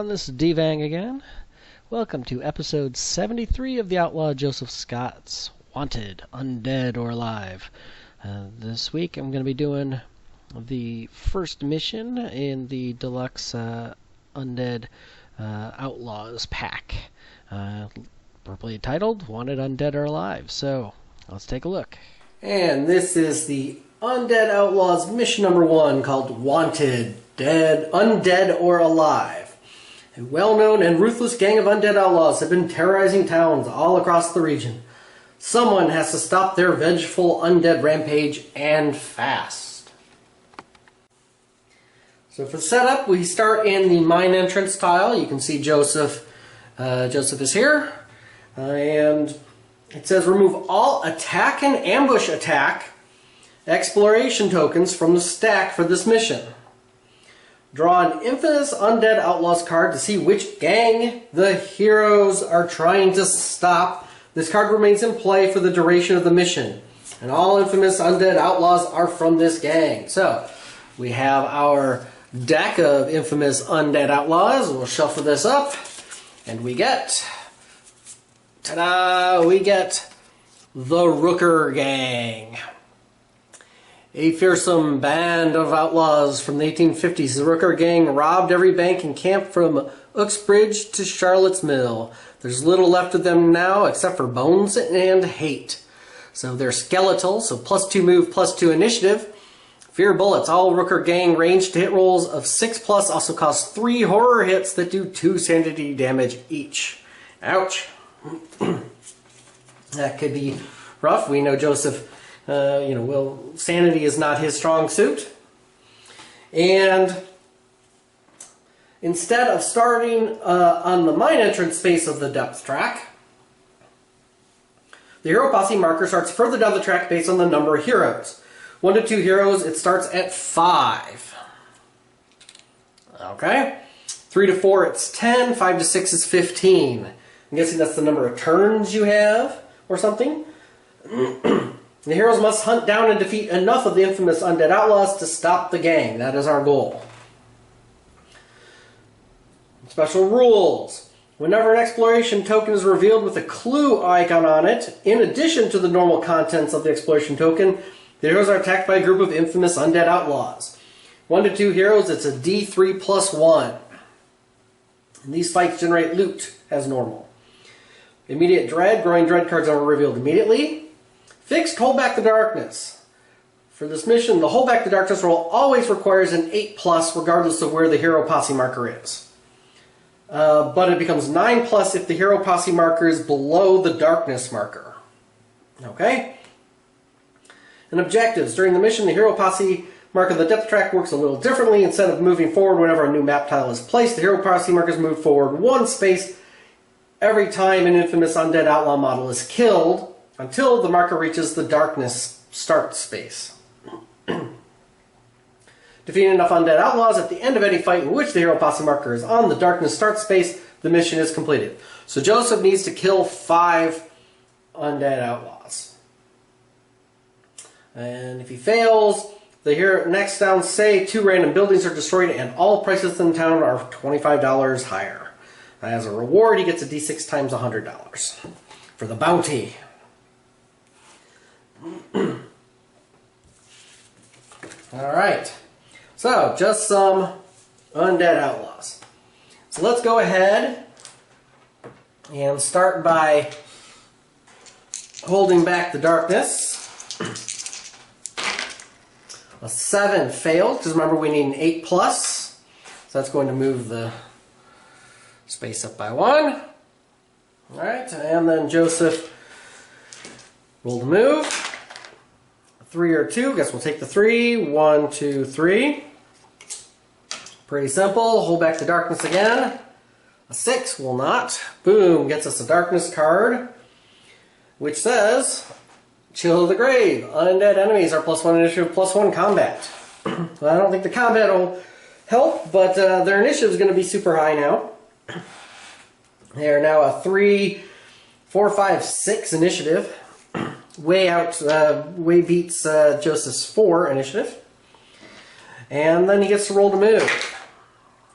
everyone, this is Devang again. Welcome to episode 73 of the Outlaw Joseph Scott's Wanted, Undead or Alive. This week I'm going to be doing the first mission in the deluxe Undead Outlaws pack. Appropriately titled Wanted, Undead or Alive. So, let's take a look. And this is the Undead Outlaws mission number 1 called Wanted, Undead or Alive. A well-known and ruthless gang of undead outlaws have been terrorizing towns all across the region. Someone has to stop their vengeful undead rampage, and fast. So for the setup, we start in the mine entrance tile. You can see Joseph. Joseph is here. And it says remove all attack and ambush attack exploration tokens from the stack for this mission. Draw an infamous Undead Outlaws card to see which gang the heroes are trying to stop. This card remains in play for the duration of the mission. And all infamous Undead Outlaws are from this gang. So, we have our deck of infamous Undead Outlaws. We'll shuffle this up. And we get... ta-da! We get the Rooker Gang. A fearsome band of outlaws from the 1850s. The Rooker Gang robbed every bank and camp from Uxbridge to Charlotte's Mill. There's little left of them now except for bones and hate. So they're skeletal, so +2 move, +2 initiative. Fear bullets. All Rooker Gang ranged hit rolls of 6+, also cost 3 horror hits that do 2 sanity damage each. Ouch. That could be rough. We know Joseph... sanity is not his strong suit. And instead of starting on the mine entrance space of the depth track, the hero posse marker starts further down the track based on the number of heroes. 1 to 2 heroes, it starts at 5. Okay? 3 to 4, it's 10. 5 to 6 is 15. I'm guessing that's the number of turns you have, or something. The heroes must hunt down and defeat enough of the infamous Undead Outlaws to stop the gang. That is our goal. Special rules. Whenever an exploration token is revealed with a clue icon on it, in addition to the normal contents of the exploration token, the heroes are attacked by a group of infamous Undead Outlaws. 1 to 2 heroes, it's a D3 +1. And these fights generate loot as normal. Immediate dread. Growing dread cards are revealed immediately. Fixed Hold Back the Darkness. For this mission, the Hold Back the Darkness roll always requires an 8+ regardless of where the hero posse marker is. But it becomes 9+ if the hero posse marker is below the darkness marker. Okay? And objectives. During the mission, the hero posse marker of the depth track works a little differently. Instead of moving forward whenever a new map tile is placed, the hero posse markers move forward 1 space every time an infamous Undead Outlaw model is killed, until the marker reaches the darkness start space. Defeating enough Undead Outlaws at the end of any fight in which the hero posse marker is on the darkness start space, the mission is completed. So Joseph needs to kill 5 Undead Outlaws. And if he fails, the hero next down say 2 random buildings are destroyed and all prices in town are $25 higher. As a reward, he gets a D6 times $100 for the bounty. Alright, so just some Undead Outlaws. So let's go ahead and start by holding back the darkness. A 7 failed, because remember we need an 8+. So that's going to move the space up by 1. Alright, and then Joseph rolled a move. 3 or 2, guess we'll take the 3. 1, 2, 3. Pretty simple. Hold back the darkness again. A 6 will not. Boom, gets us a darkness card, which says, Chill of the Grave. Undead enemies are +1 initiative, +1 combat. Well, I don't think the combat will help, but their initiative is going to be super high now. They are now a 3, 4, 5, 6 initiative. Way beats Joseph's 4 initiative. And then he gets to roll to move.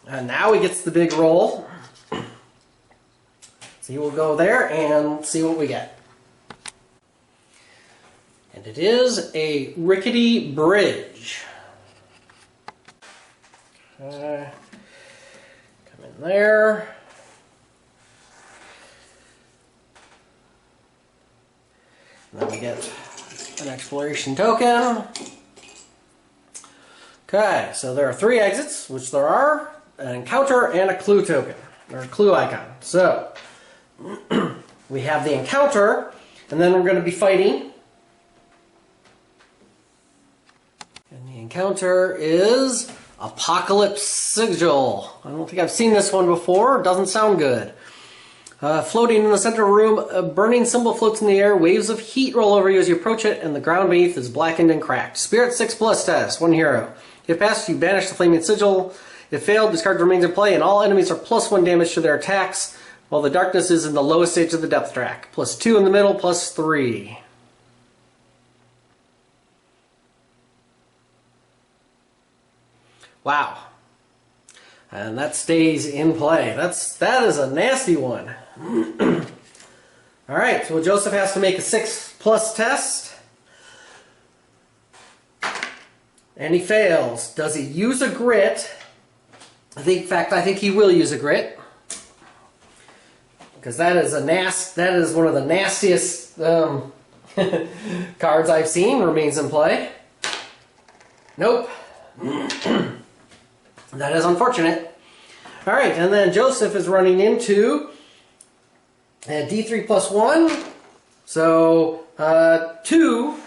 And now he gets the big roll. So he will go there and see what we get. And it is a rickety bridge. Come in there. And then we get an exploration token. Okay, so there are 3 exits, which there are, an encounter and a clue token, or a clue icon. So, we have the encounter, and then we're going to be fighting. And the encounter is Apocalypse Sigil. I don't think I've seen this one before. It doesn't sound good. Floating in the center of the room, a burning symbol floats in the air. Waves of heat roll over you as you approach it, and the ground beneath is blackened and cracked. Spirit 6+ test, 1 hero. If passed, you banish the flaming sigil. If failed, discard remains in play, and all enemies are +1 damage to their attacks, while the darkness is in the lowest stage of the depth track. +2 in the middle, +3. Wow. And that stays in play. That is a nasty one. Alright, so Joseph has to make a 6+ test. And he fails. Does he use a grit? I think he will use a grit. Because that is one of the nastiest cards I've seen. Remains in play. Nope. That is unfortunate. Alright, and then Joseph is running into a D3 +1. So, 2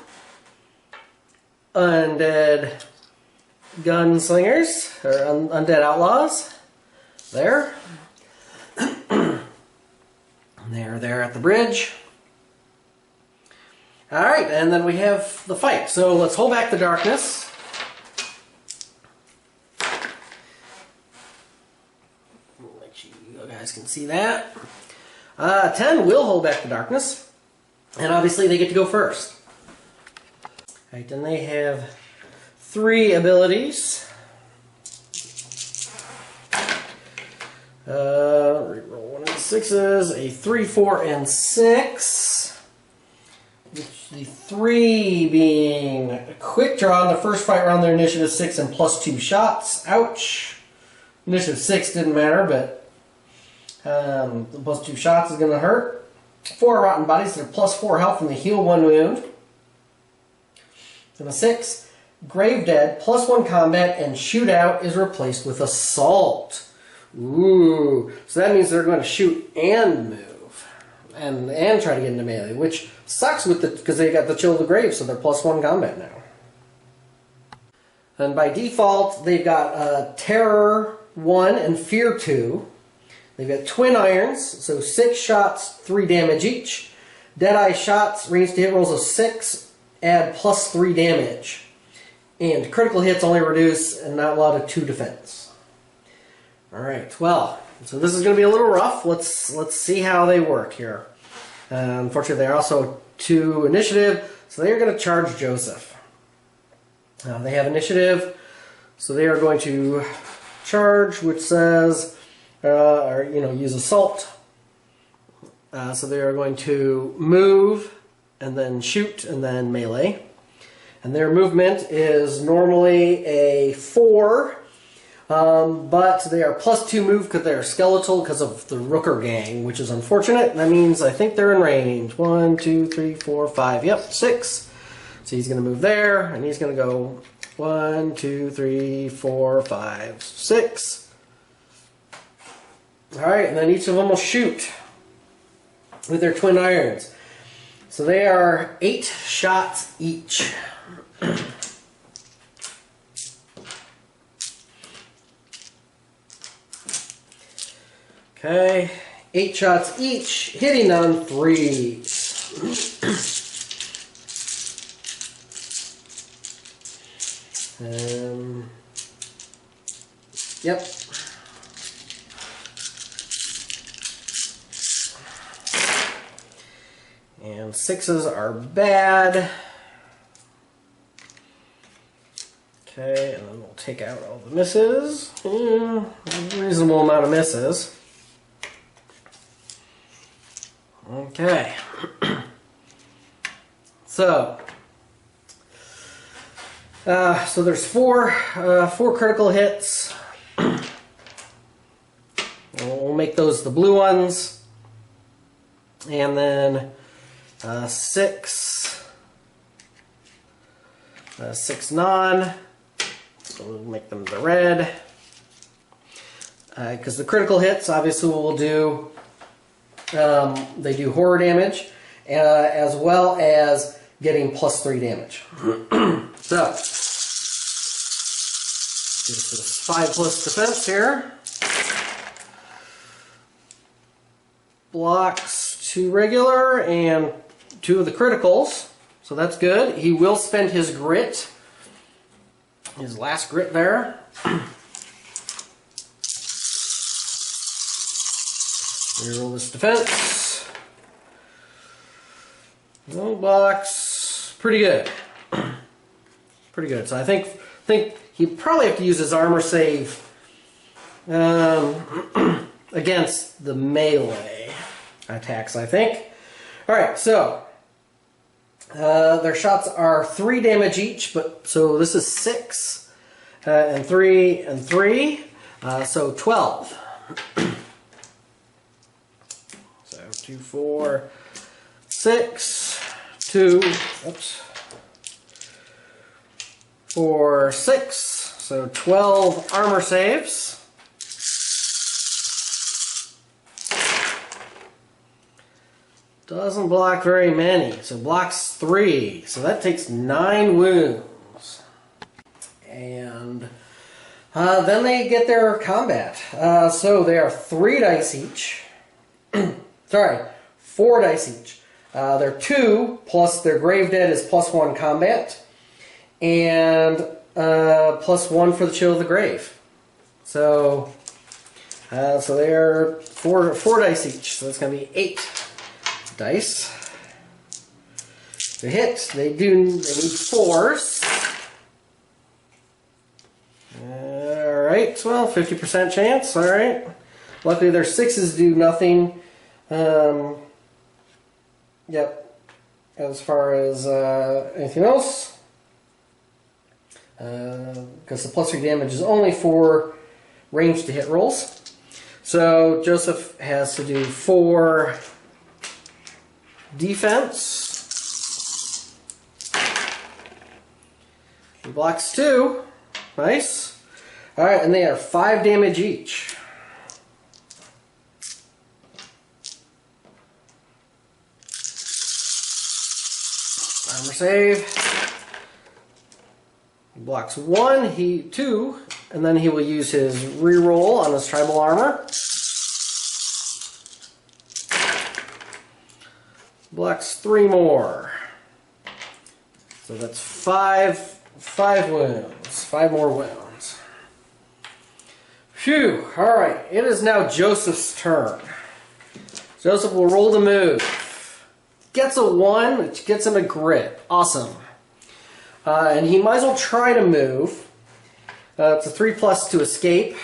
Undead Gunslingers, or Undead Outlaws. There. They're there at the bridge. Alright, and then we have the fight. So let's hold back the darkness. Make sure you guys can see that. 10 will hold back the darkness. And obviously they get to go first. Alright, and they have 3 abilities. Reroll 1 of the 6s, a 3, 4, and 6. The 3 being a quick draw on the first fight round, their initiative 6 and +2 shots. Ouch. Initiative 6 didn't matter, but the +2 shots is going to hurt. 4 rotten bodies, they're +4 health and they heal 1 wound. And a 6, Grave Dead, +1 combat, and shootout is replaced with assault. Ooh, so that means they're going to shoot and move, and try to get into melee, which sucks because they got the Chill of the Grave, so they're +1 combat now. And by default, they've got Terror 1 and Fear 2. They've got Twin Irons, so 6 shots, 3 damage each. Deadeye shots, range to hit rolls of 6, add +3 damage. And critical hits only reduce an outlaw to 2 defense. Alright, well, so this is going to be a little rough. Let's see how they work here. Unfortunately, they're also 2 initiative, so they are going to charge Joseph. They have initiative, so they are going to charge, which says, use assault. So they are going to move, and then shoot, and then melee. And their movement is normally a 4, but they are +2 move because they're skeletal because of the Rooker gang, which is unfortunate. That means I think they're in range. 1, 2, 3, 4, 5. Yep, 6. So he's going to move there, and he's going to go 1, 2, 3, 4, 5, 6. Alright, and then each of them will shoot with their twin irons. So they are 8 shots each. Okay, 8 shots each, hitting on 3s. Yep. And 6s are bad. Okay, and then we'll take out all the misses. Yeah, a reasonable amount of misses. Okay. So there's four critical hits. We'll make those the blue ones. And then 6 non. So we'll make them the red. Because the critical hits, obviously, will do. They do horror damage, as well as getting +3 damage. So this is 5+ defense here. Blocks 2 regular and 2 of the criticals, so that's good. He will spend his grit, his last grit there. Reroll this defense. No blocks. Pretty good. Pretty good. So I think he'd probably have to use his armor save against the melee attacks, I think. Alright, so their shots are 3 damage each, but so this is 6 and 3 and 3, so 12. 2, 4, 6, 2, oops, 4, 6, so 12 armor saves. Doesn't block very many, so blocks 3, so that takes 9 wounds. And then they get their combat. So they are 3 dice each. Sorry, 4 dice each. They're 2, plus their Grave Dead is +1 combat, and +1 for the Chill of the Grave. So they are 4 dice each. So it's going to be 8 dice. To hit, they need 4s. Alright, well, 50% chance, alright. Luckily their 6s do nothing. Yep. As far as anything else, because the +3 damage is only for range to hit rolls. So Joseph has to do 4 defense. He blocks 2. Nice. Alright, and they are 5 damage each. Armor save. He blocks 1, 2, and then he will use his reroll on his tribal armor. Blocks 3 more. So that's 5 wounds. 5 more wounds. Phew. Alright, it is now Joseph's turn. Joseph will roll to move. Gets a 1, which gets him a grit. Awesome. And he might as well try to move. It's a 3+ to escape.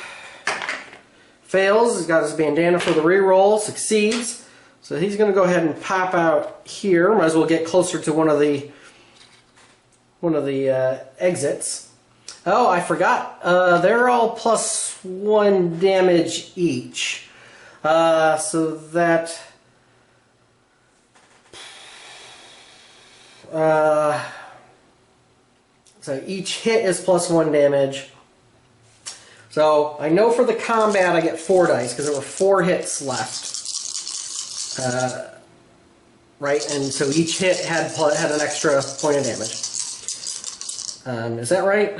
Fails. He's got his bandana for the reroll. Succeeds. So he's going to go ahead and pop out here. Might as well get closer to one of the exits. Oh, I forgot. They're all +1 damage each. So that... so each hit is +1 damage. So I know for the combat I get 4 dice because there were 4 hits left. Right, and so each hit had an extra point of damage. Is that right?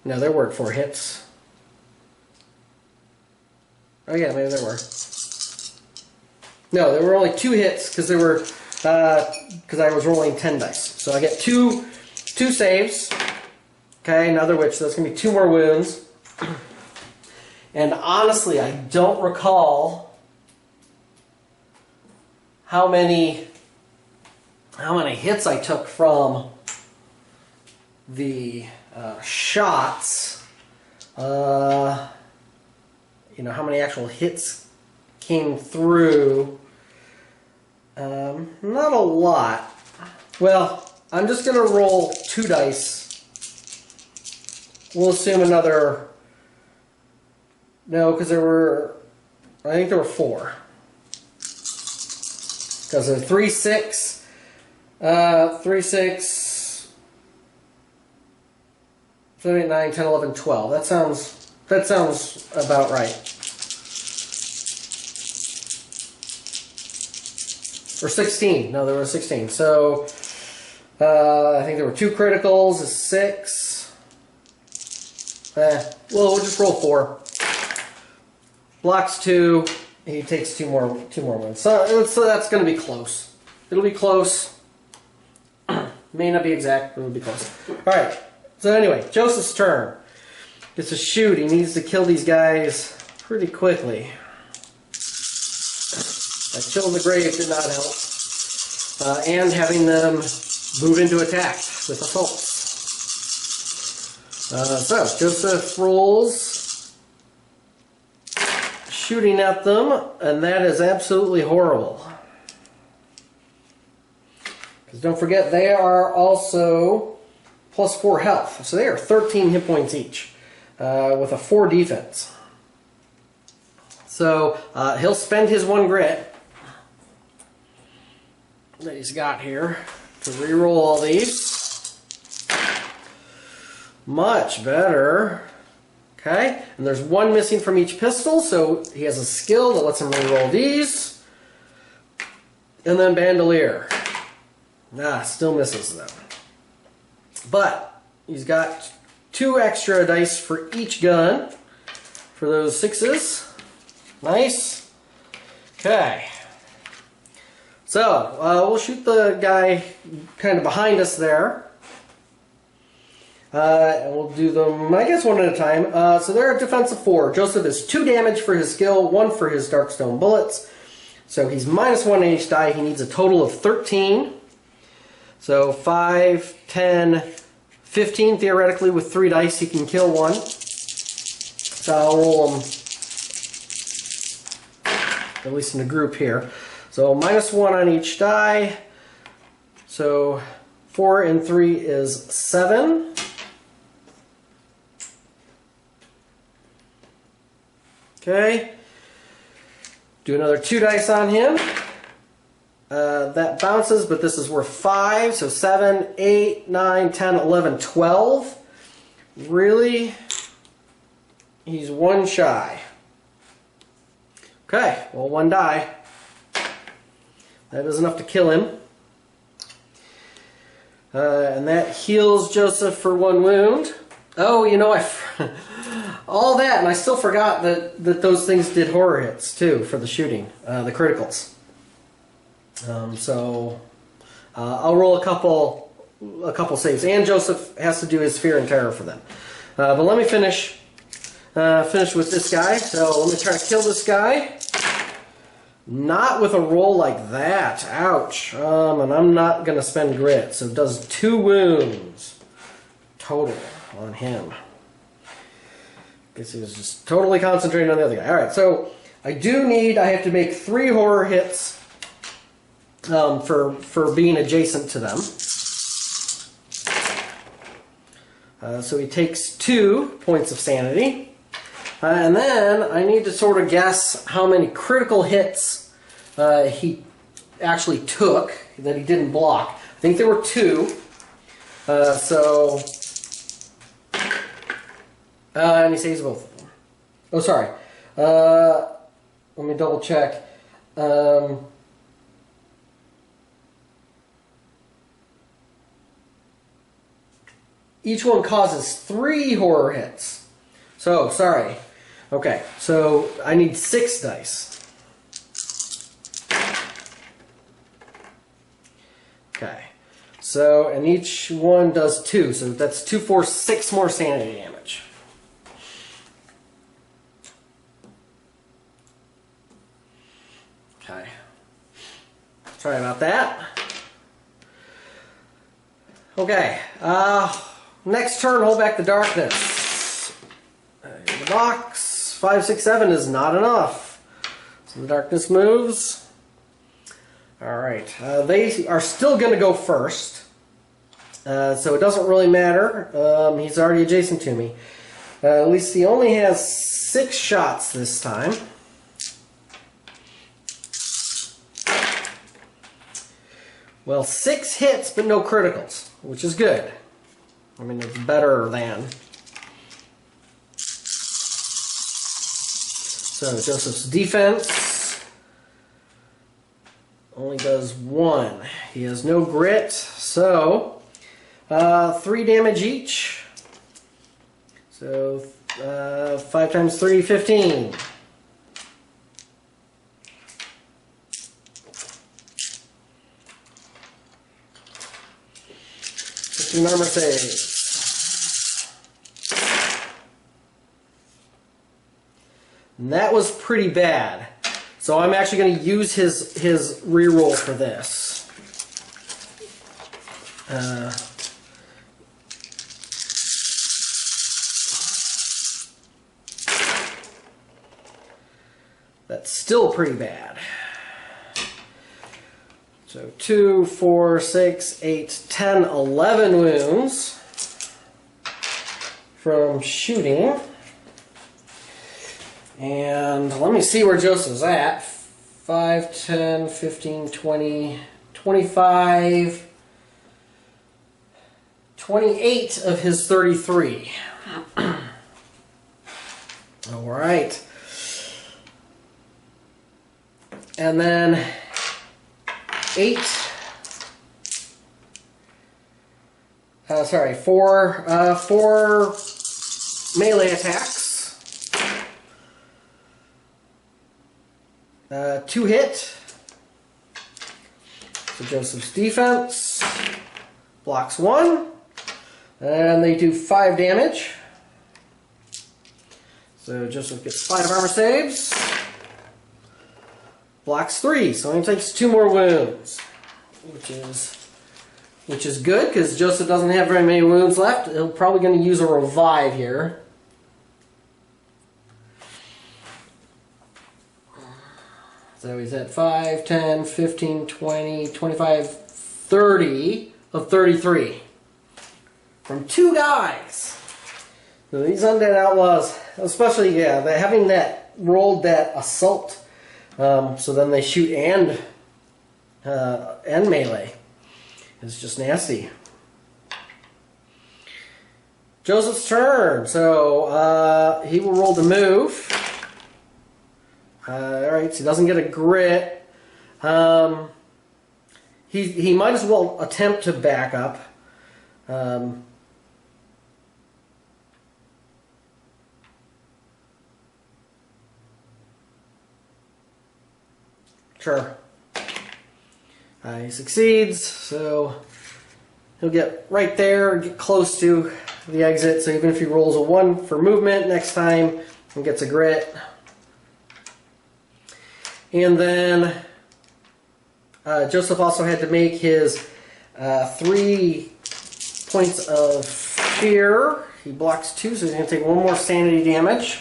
No, there weren't 4 hits. Oh yeah, maybe there were. No, there were only 2 hits because there were because I was rolling 10 dice. So I get 2 saves. Okay, another witch. So that's gonna be 2 more wounds. And honestly, I don't recall how many hits I took from the shots, how many actual hits came through. Not a lot. Well, I'm just going to roll 2 dice. We'll assume another... No, because I think there were 4. Because of 3, 6, 3, 6, 7, 8, 9, 10, 11, 12. That sounds about right. Or 16. No, there were 16. So I think there were 2 criticals, a 6. Well, we'll just roll 4. Blocks 2. He takes 2 more wins. So that's going to be close. It'll be close. May not be exact, but it'll be close. All right. So anyway, Joseph's turn. Gets to shoot. He needs to kill these guys pretty quickly. That chill in the grave did not help. And having them move into attack with assaults. So Joseph rolls, shooting at them, and that is absolutely horrible. Because don't forget, they are also plus 4 health. So they are 13 hit points each, with a 4 defense. So he'll spend his 1 grit that he's got here to reroll all these. Much better. Okay, and there's 1 missing from each pistol, so he has a skill that lets him reroll these. And then Bandolier. Still misses though. But he's got 2 extra dice for each gun for those 6s. Nice. Okay. So, we'll shoot the guy kind of behind us there. And we'll do them, I guess, one at a time. So they're a defense of 4. Joseph is 2 damage for his skill, 1 for his Darkstone bullets. So he's -1 on each die. He needs a total of 13. So 5, 10, 15 theoretically with 3 dice he can kill 1. So I'll roll them at least in a group here. So -1 on each die. So 4 and 3 is 7. Okay. Do another 2 dice on him. That bounces, but this is worth 5. So 7, 8, 9, 10, 11, 12. Really? He's 1 shy. Okay, well, 1 die. That is enough to kill him. And that heals Joseph for 1 wound. Oh, all that, and I still forgot that those things did horror hits, too, for the shooting, the criticals. So I'll roll a couple saves. And Joseph has to do his fear and terror for them. But let me finish with this guy. So let me try to kill this guy. Not with a roll like that. Ouch. And I'm not going to spend grit. So it does 2 wounds total on him. Guess he was just totally concentrating on the other guy. Alright, so I have to make 3 horror hits for being adjacent to them. So he takes 2 points of sanity. And then I need to sort of guess how many critical hits he actually took that he didn't block. I think there were 2. And he saves both of them. Oh, sorry. Let me double check. Each one causes 3 horror hits. So, sorry. Okay, so I need 6 dice. Okay. So, and each one does 2. So that's 2, 4, 6 more sanity damage. Okay. Sorry about that. Okay. Next turn, hold back the darkness. The box. 5, 6, 7 is not enough. So the darkness moves. Alright, they are still going to go first. So it doesn't really matter. He's already adjacent to me. At least he only has 6 shots this time. Well, 6 hits, but no criticals, which is good. I mean, it's better than. So Joseph's defense only does 1. He has no grit, so 3 damage each. So 5 times 3, 15. 15 armor saves. And that was pretty bad. So I'm actually going to use his reroll for this. That's still pretty bad. So 2, 4, 6, 8, 10, 11 wounds from shooting. And let me see where Joseph's at. 5, 10, 15, 20, 25, 28 of his 33. All right. And then 4 melee attacks. 2 hit. So Joseph's defense blocks 1. And they do 5 damage. So Joseph gets 5 armor saves. Blocks 3, so he takes 2 more wounds, which is good because Joseph doesn't have very many wounds left. He'll probably going to use a revive here. So he's at 5, 10, 15, 20, 25, 30 of 33 from 2 guys. So these Undead Outlaws, especially having that rolled that assault. So then they shoot and melee. It's just nasty. Joseph's turn. So he will roll the move. Alright, so he doesn't get a grit. He might as well attempt to back up. Sure. He succeeds, so he'll get right there, get close to the exit. So even if he rolls a 1 for movement next time, he gets a grit. And then Joseph also had to make his 3 points of fear. He blocks 2, so he's going to take 1 more sanity damage.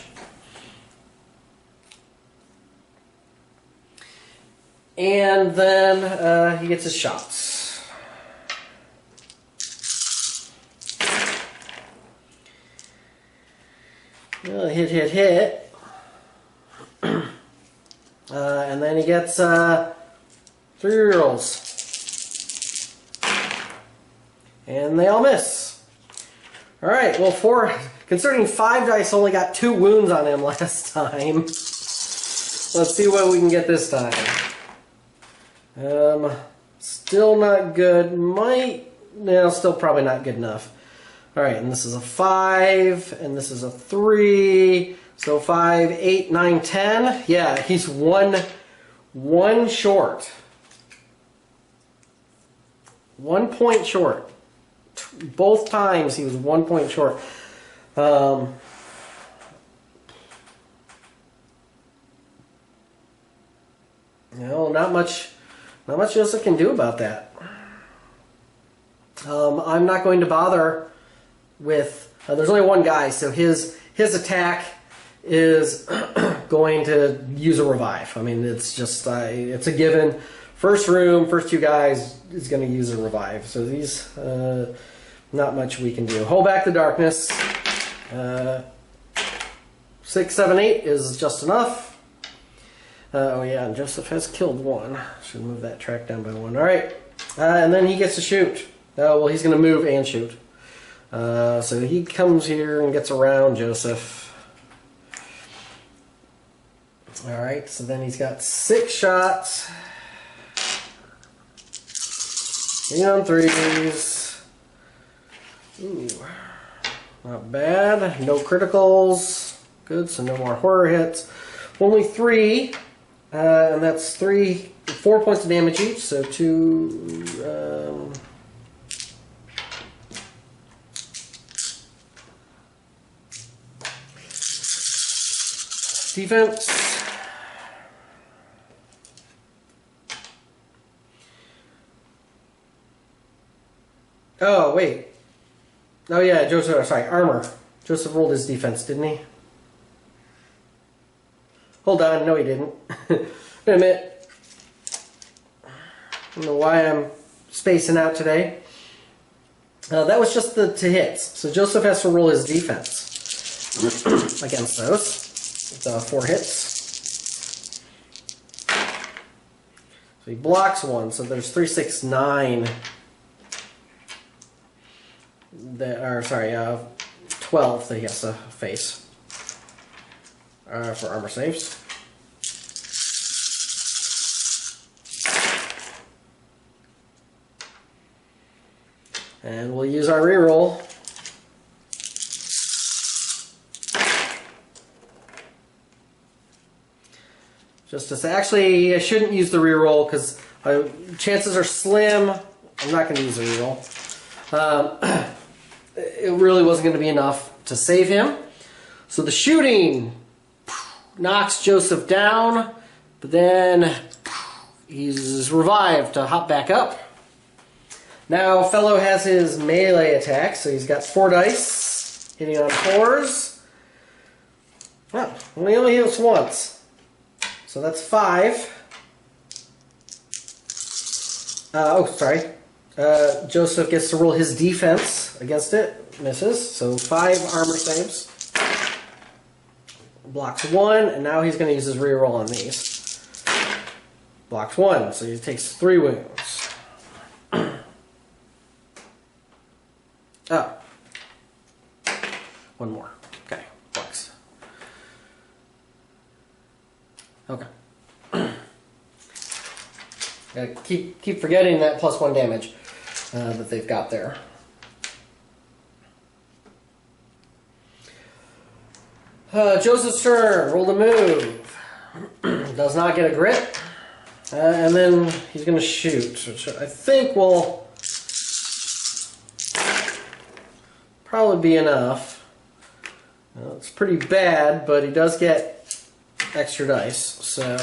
And then he gets his shots. Hit, hit, hit. And then he gets 3 rerolls. And they all miss. Alright, well, concerning 5 dice only got 2 wounds on him last time. Let's see what we can get this time. Still not good. Still probably not good enough. Alright, and this is a 5, and this is a 3. So 5, 8, 9, 10. Yeah, he's one short. 1 point short. Both times he was 1 point short. No, not much else I can do about that. I'm not going to bother with... there's only one guy, so his attack is going to use a revive. I mean, it's just... it's a given. First room, first two guys is going to use a revive. So these... not much we can do. Hold back the darkness. 6, 7, 8 is just enough. Oh yeah, and Joseph has killed one. Should move that track down by 1. Alright. And then he gets to shoot. Well, he's going to move and shoot. So he comes here and gets around Joseph. Alright, so then he's got 6 shots. 3 on 3s. Ooh. Not bad. No criticals. Good, so no more horror hits. Only 3. And that's 4 points of damage each, so 2... defense. Oh, wait. Oh, yeah, Joseph, sorry, armor. Joseph rolled his defense, didn't he? Hold on, no he didn't. Wait a minute. I don't know why I'm spacing out today. That was just the to hits. So Joseph has to roll his defense against those. It's 4 hits. So he blocks 1, so there's 3, 6, 9. That are, sorry, 12 that he has to face. For armor saves. And we'll use our reroll. Just to say, actually, I shouldn't use the reroll because chances are slim. I'm not going to use the reroll. It really wasn't going to be enough to save him. So the shooting knocks Joseph down, but then he's revived to hop back up. Now fellow has his melee attack, so he's got 4 dice, hitting on 4s. Well, he only hits once, so that's 5. Oh, sorry. Joseph gets to roll his defense against it, misses, so 5 armor saves. Blocks 1, and now he's going to use his reroll on these. Blocks 1, so he takes 3 wounds. Oh. 1 more. Okay, blocks. Okay. Keep forgetting that +1 damage that they've got there. Joseph's turn. Roll the move. Does not get a grit. And then he's going to shoot, which I think will probably be enough. It's pretty bad, but he does get extra dice, so...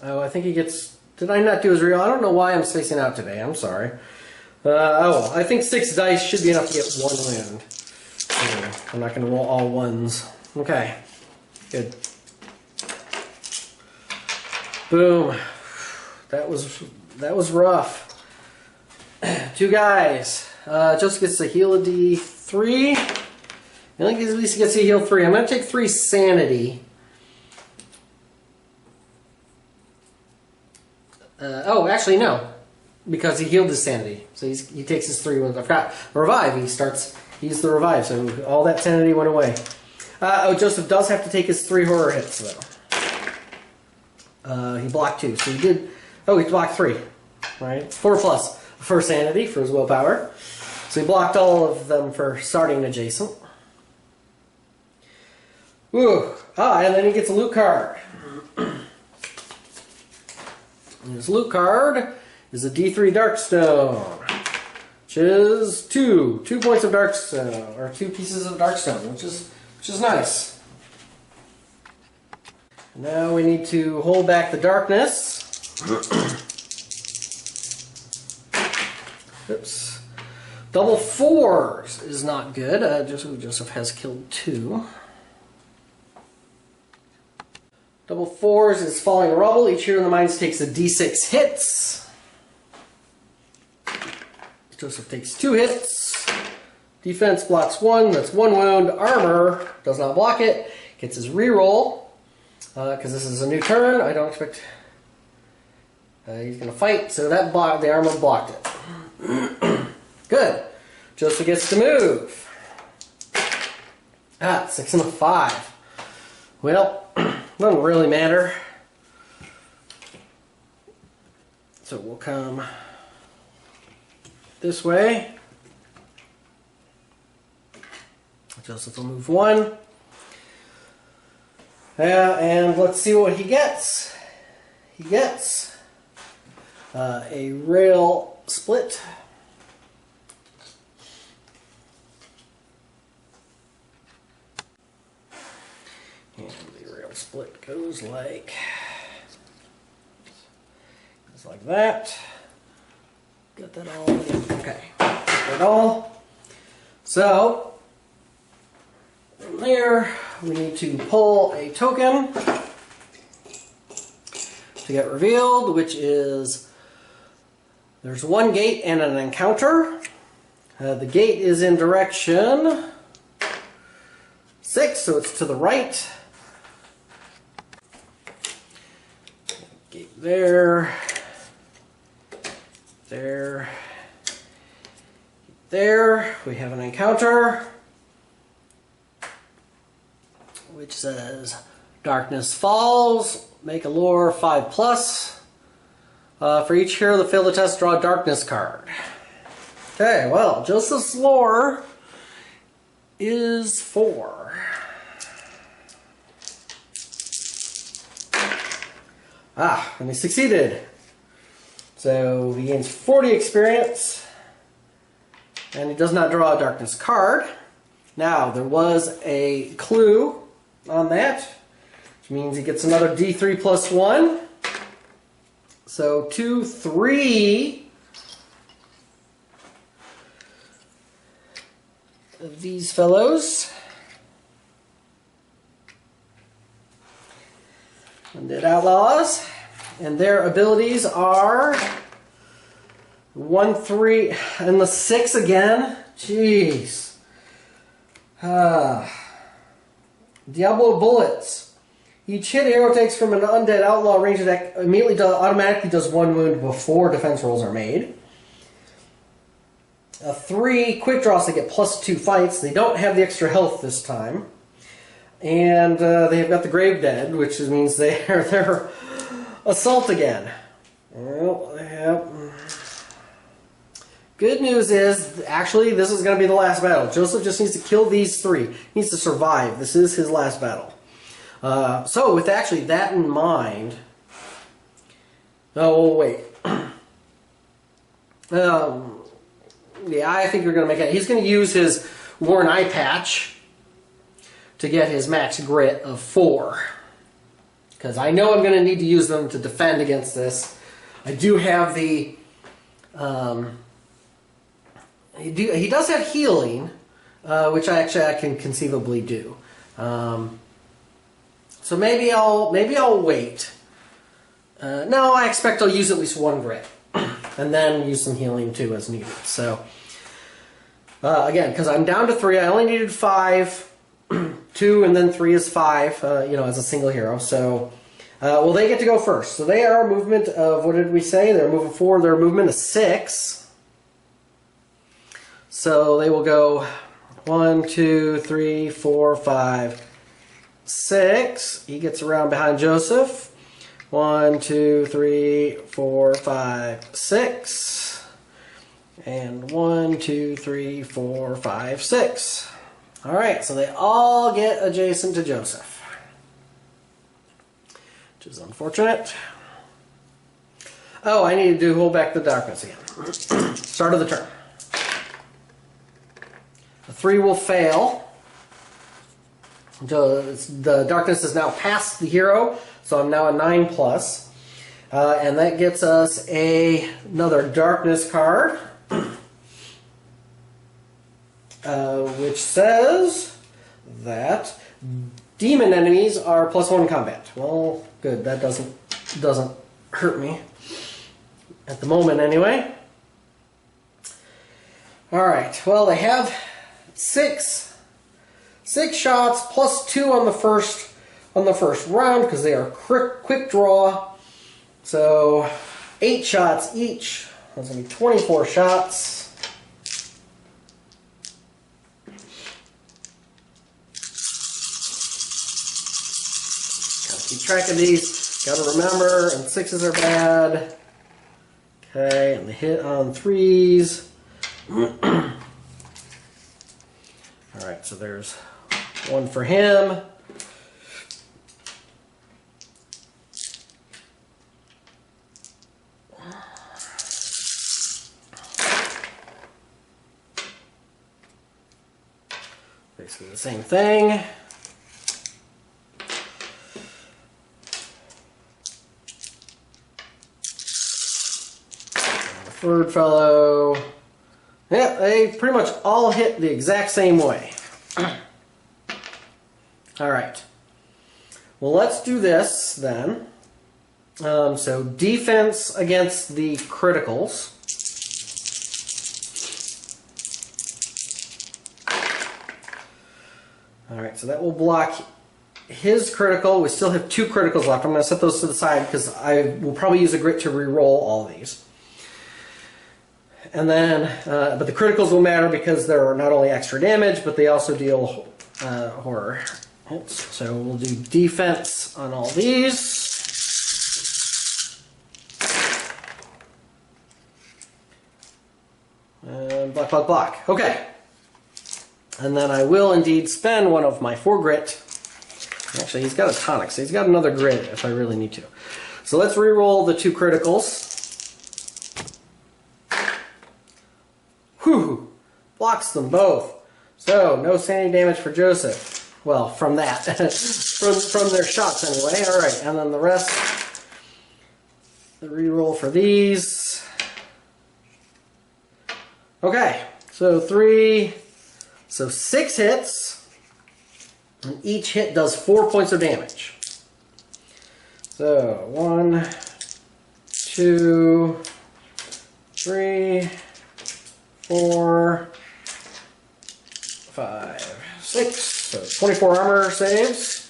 oh, I think he gets... Did I not do his reroll? I don't know why I'm spacing out today. I'm sorry. Oh, I think 6 dice should be enough to get 1 wound. I'm not going to roll all 1s. Okay. Good. Boom. That was rough. 2 guys. Joseph gets to heal a D3. I think at least he gets to heal 3. I'm going to take 3 sanity. Oh, actually, no. Because he healed his sanity. So he takes his 3 wounds. I forgot. Revive. He's the revive. So all that sanity went away. Oh, Joseph does have to take his 3 horror hits, though. He blocked 2. So he did... Oh, he blocked 3. Right? 4 plus for sanity, for his willpower. So he blocked all of them for starting adjacent. Woo! Ah, and then he gets a loot card. And his loot card is a D3 Darkstone, which is 2 points of Darkstone, or 2 pieces of Darkstone, which is nice. Now we need to hold back the darkness. Oops. Double fours is not good. Joseph has killed 2. Double fours is falling rubble. Each hero in the mines takes a d6 hits. Joseph takes 2 hits. Defense blocks 1. That's 1 wound. Armor does not block it. Gets his reroll. Because this is a new turn. I don't expect... he's going to fight. So that the armor blocked it. Good. Joseph gets to move. 6 and a 5. Well, doesn't really matter. So we'll come this way. Joseph will move 1. And let's see what he gets. He gets a rail split. And the rail split goes like that. Got that all? Okay. Got that all. So from there, we need to pull a token to get revealed, which is there's 1 gate and an encounter. The gate is in direction 6, so it's to the right. Gate there, there, there. We have an encounter, which says darkness falls, make a lore 5+. For each hero that failed the test, draw a darkness card. Okay, well, Joseph's lore is 4. And he succeeded. So he gains 40 experience, and he does not draw a darkness card. Now, there was a clue on that, which means he gets another D3 plus 1. So 2, 3 of these fellows. Undead Outlaws. And their abilities are 1, 3, and the 6 again. Jeez. Diablo Bullets. Each hit arrow takes from an Undead Outlaw range attack immediately automatically does 1 wound before defense rolls are made. 3 quick draws to get +2 fights. They don't have the extra health this time. And they have got the Grave Dead, which means they're assault again. Well, yeah. Good news is, actually, this is going to be the last battle. Joseph just needs to kill these 3. He needs to survive. This is his last battle. So, with actually that in mind... Oh, wait. Yeah, I think you're going to make it. He's going to use his Worn Eye Patch to get his max grit of 4. Because I know I'm going to need to use them to defend against this. I do have the... He does have healing, which I can conceivably do. So maybe I'll wait. No, I expect I'll use at least 1 grit, and then use some healing too as needed. So again, because I'm down to 3, I only needed 5. 2 and then 3 is 5. As a single hero. So well, they get to go first. So they are a movement of, what did we say? They're moving 4. They're a movement of 6. So they will go 1, 2, 3, 4, 5, 6. He gets around behind Joseph. 1, 2, 3, 4, 5, 6. And 1, 2, 3, 4, 5, 6. Alright, so they all get adjacent to Joseph, which is unfortunate. Oh, I need to hold back the darkness again. Start of the turn. The 3 will fail. The darkness is now past the hero, so I'm now a 9+. And that gets us another darkness card, which says that demon enemies are +1 combat. Well, good. That doesn't hurt me at the moment, anyway. All right. Well, they have six shots +2 on the first round because they are quick draw. So 8 shots each. That's gonna be 24 shots. Gotta keep track of these. Gotta remember, and 6s are bad. Okay, and the hit on 3s. Alright, so there's one for him. Basically the same thing. And the third fellow. Yeah, they pretty much all hit the exact same way. Alright. Well, let's do this then. So defense against the criticals. Alright, so that will block his critical. We still have 2 criticals left. I'm going to set those to the side because I will probably use a grit to re-roll all these. And then, but the criticals will matter because they're not only extra damage, but they also deal horror hits. So we'll do defense on all these. And block, block, block. Okay. And then I will indeed spend one of my 4 grit. Actually, he's got a tonic, so he's got another grit if I really need to. So let's re-roll the 2 criticals. Whew! Blocks them both. So, no sanity damage for Joseph. Well, from that. from their shots anyway. Alright, and then the rest. The re-roll for these. Okay, so 6 hits. And each hit does 4 points of damage. So, 1, 2, 3, 4, 5, 6. So 24 armor saves.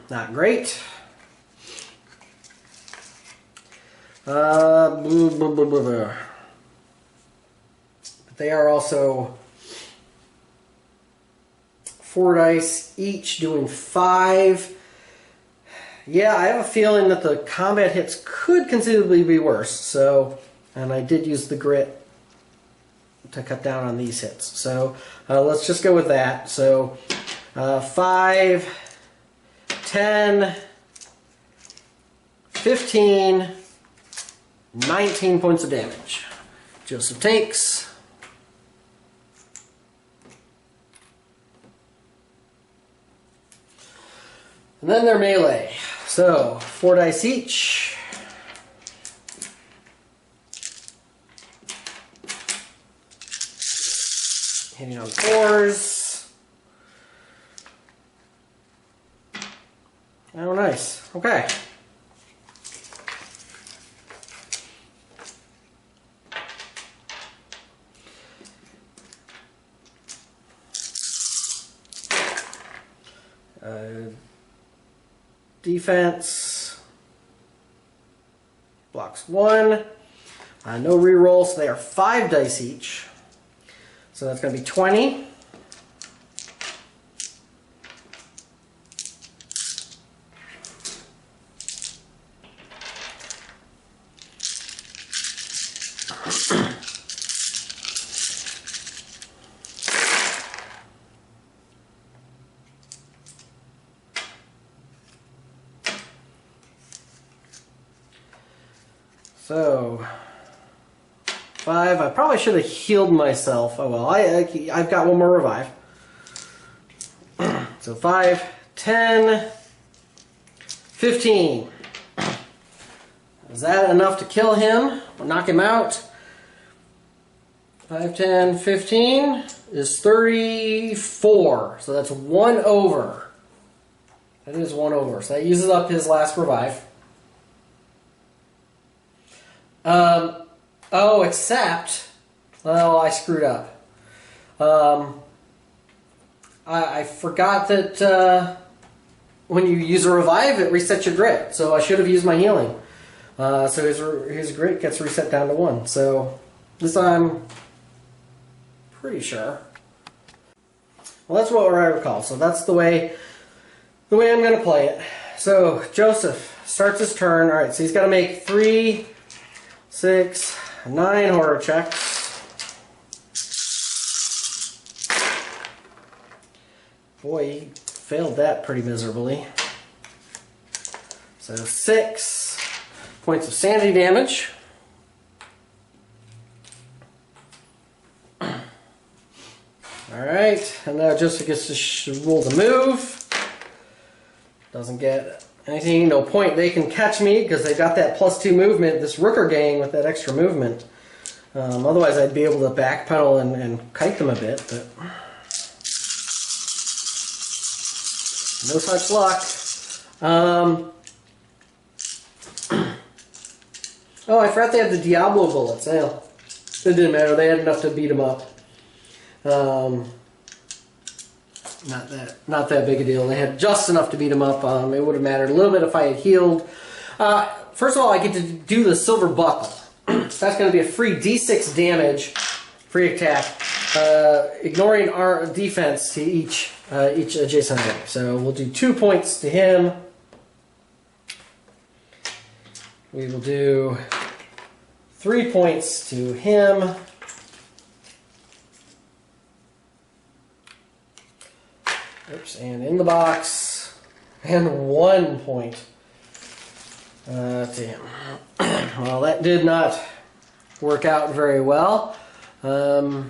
Not great. But they are also 4 dice each, doing 5. Yeah, I have a feeling that the combat hits could conceivably be worse. So, and I did use the grit to cut down on these hits. So let's just go with that. So 5, 10, 15, 19 points of damage. Joseph takes. And then they're melee. So 4 dice each. Hitting on 4s. Oh, nice. Okay. Defense blocks 1. No reroll, so they are 5 dice each. So that's going to be 20. So 5. I probably should have healed myself. Oh well, I've got one more revive. So 5, 10, 15. Is that enough to kill him or knock him out? 5, 10, 15 is 34. So that's 1 over. That is 1 over. So that uses up his last revive. Oh, except... Well, I screwed up. I forgot that when you use a revive, it resets your grit. So I should have used my healing. So his grit gets reset down to 1. So this I'm pretty sure. Well, that's what I recall. So that's the way I'm going to play it. So Joseph starts his turn. All right, so he's got to make 3, 6, 9 horror checks. Boy, he failed that pretty miserably. So 6 points of sanity damage. Alright, and now Joseph gets to roll the move. Doesn't get anything, no point. They can catch me because they got that +2 movement, this Rooker gang with that extra movement. Otherwise I'd be able to backpedal and kite them a bit, but no such luck. Oh, I forgot they had the Diablo bullets. Yeah, it didn't matter. They had enough to beat him up. Not that big a deal. They had just enough to beat him up. It would have mattered a little bit if I had healed. First of all, I get to do the Silver Buckle. That's going to be a free D6 damage, free attack, ignoring our defense to each adjacent enemy. So we'll do 2 points to him. We will do 3 points to him. Oops, and in the box, and 1 point to him. Well, that did not work out very well. Yeah,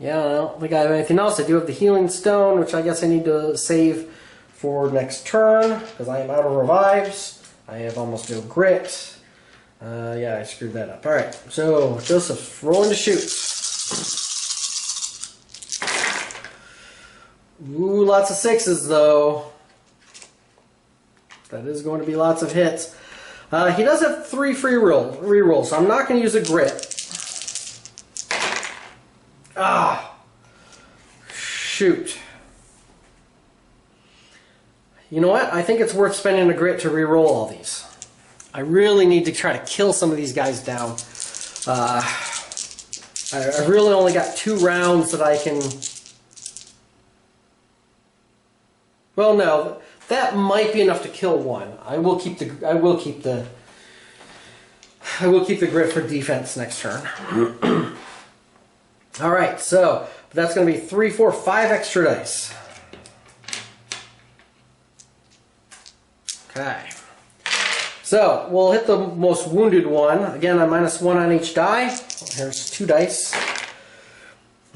I don't think I have anything else. I do have the Healing Stone, which I guess I need to save for next turn, because I am out of revives. I have almost no grit. Yeah, I screwed that up. Alright, so Joseph, rolling to shoot. Ooh, lots of 6s though. That is going to be lots of hits. He does have 3 free rerolls, so I'm not going to use a grit. Ah! Shoot. You know what? I think it's worth spending a grit to reroll all these. I really need to try to kill some of these guys down. I really only got 2 rounds that I can... Well, no, that might be enough to kill 1. I will keep the grit for defense next turn. All right, so that's going to be 3, 4, 5 extra dice. Okay. So we'll hit the most wounded one. Again, I'm -1 on each die. Here's 2 dice.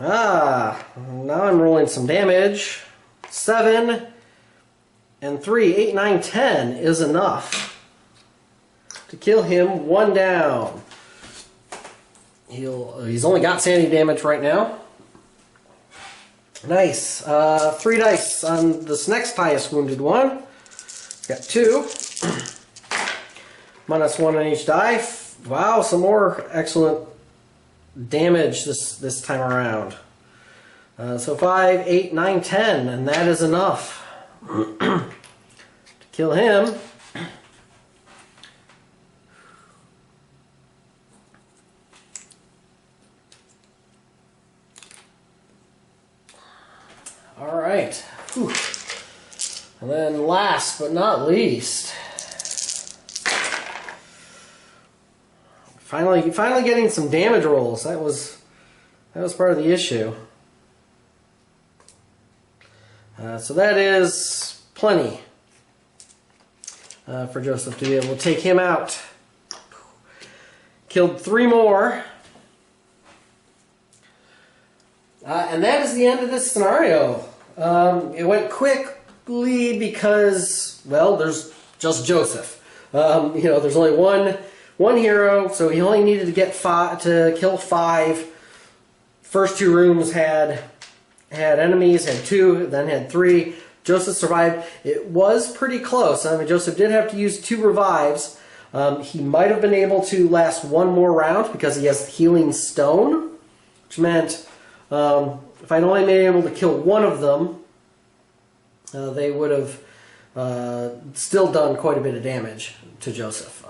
Ah, now I'm rolling some damage. 7 and 3, 8, 9, 10 is enough to kill him. 1 down. He's only got sanity damage right now. Nice. 3 dice on this next highest wounded one. Got 2. -1 on each die. Wow, some more excellent damage this time around. So 5, 8, 9, 10, and that is enough to kill him. All right. Whew. And then last but not least, finally getting some damage rolls. That was part of the issue. So that is plenty for Joseph to be able to take him out. Killed 3 more. And that is the end of this scenario. It went quickly because, well, there's just Joseph. There's only one hero, so he only needed to get to kill 5. First 2 rooms had enemies, had 2, then had 3. Joseph survived. It was pretty close. I mean, Joseph did have to use 2 revives. He might have been able to last 1 more round because he has Healing Stone, which meant if I'd only been able to kill 1 of them, they would have still done quite a bit of damage to Joseph.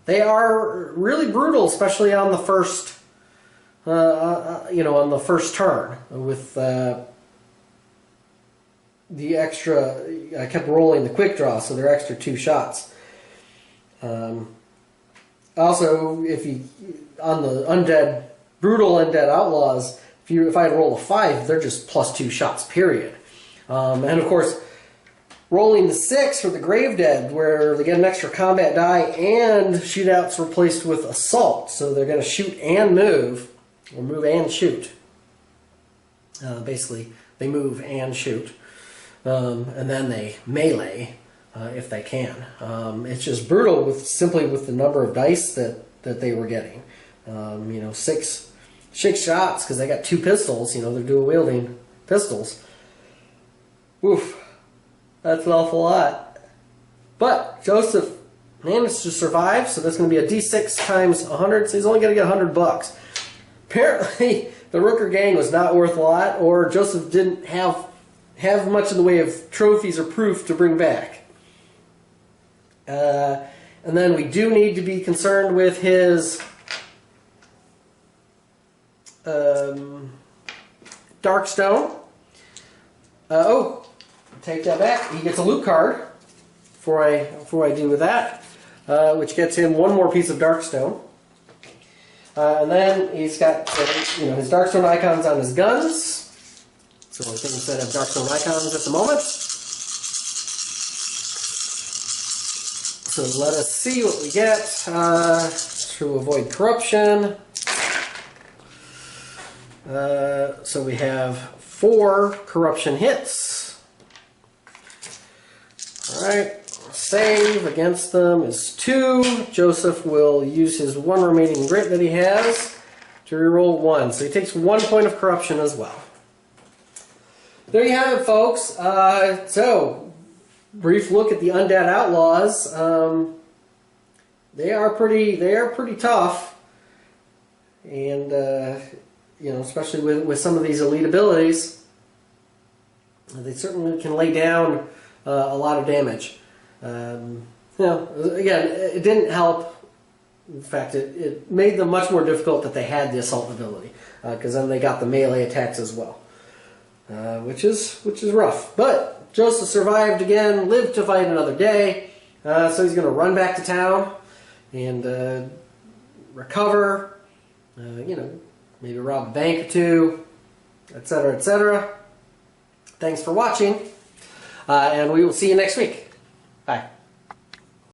They are really brutal, especially on the first, on the first turn with the extra. I kept rolling the quick draw, so they're extra 2 shots. Also, on the brutal Undead Outlaws, if I roll a 5, they're just +2 shots, period. And of course, rolling the 6 for the Grave Dead, where they get an extra combat die and shootouts replaced with assault. So they're going to shoot and move, or move and shoot. Basically, they move and shoot. And then they melee if they can. It's just brutal simply with the number of dice that they were getting. 6 shots because they got 2 pistols. They're dual wielding pistols. Oof. That's an awful lot. But Joseph managed to survive, so that's going to be a D6 times 100, so he's only going to get $100. Apparently, the Rooker gang was not worth a lot, or Joseph didn't have much in the way of trophies or proof to bring back. And then we do need to be concerned with his Darkstone. Take that back. He gets a loot card before I do with that, which gets him 1 more piece of Darkstone. And then he's got his Darkstone icons on his guns. So I think instead of Darkstone icons at the moment. So let us see what we get to avoid corruption. So we have 4 corruption hits. Alright, save against them is 2. Joseph will use his 1 remaining grit that he has to reroll 1. So he takes 1 point of corruption as well. There you have it, folks. So, brief look at the Undead Outlaws. They are pretty tough. And, especially with some of these elite abilities, they certainly can lay down a lot of damage. Again, it didn't help. In fact, it made them much more difficult that they had the assault ability, because then they got the melee attacks as well, which is rough. But Joseph survived again, lived to fight another day, so he's going to run back to town and recover. Maybe rob a bank or 2, etc., etc. Thanks for watching. And we will see you next week. Bye.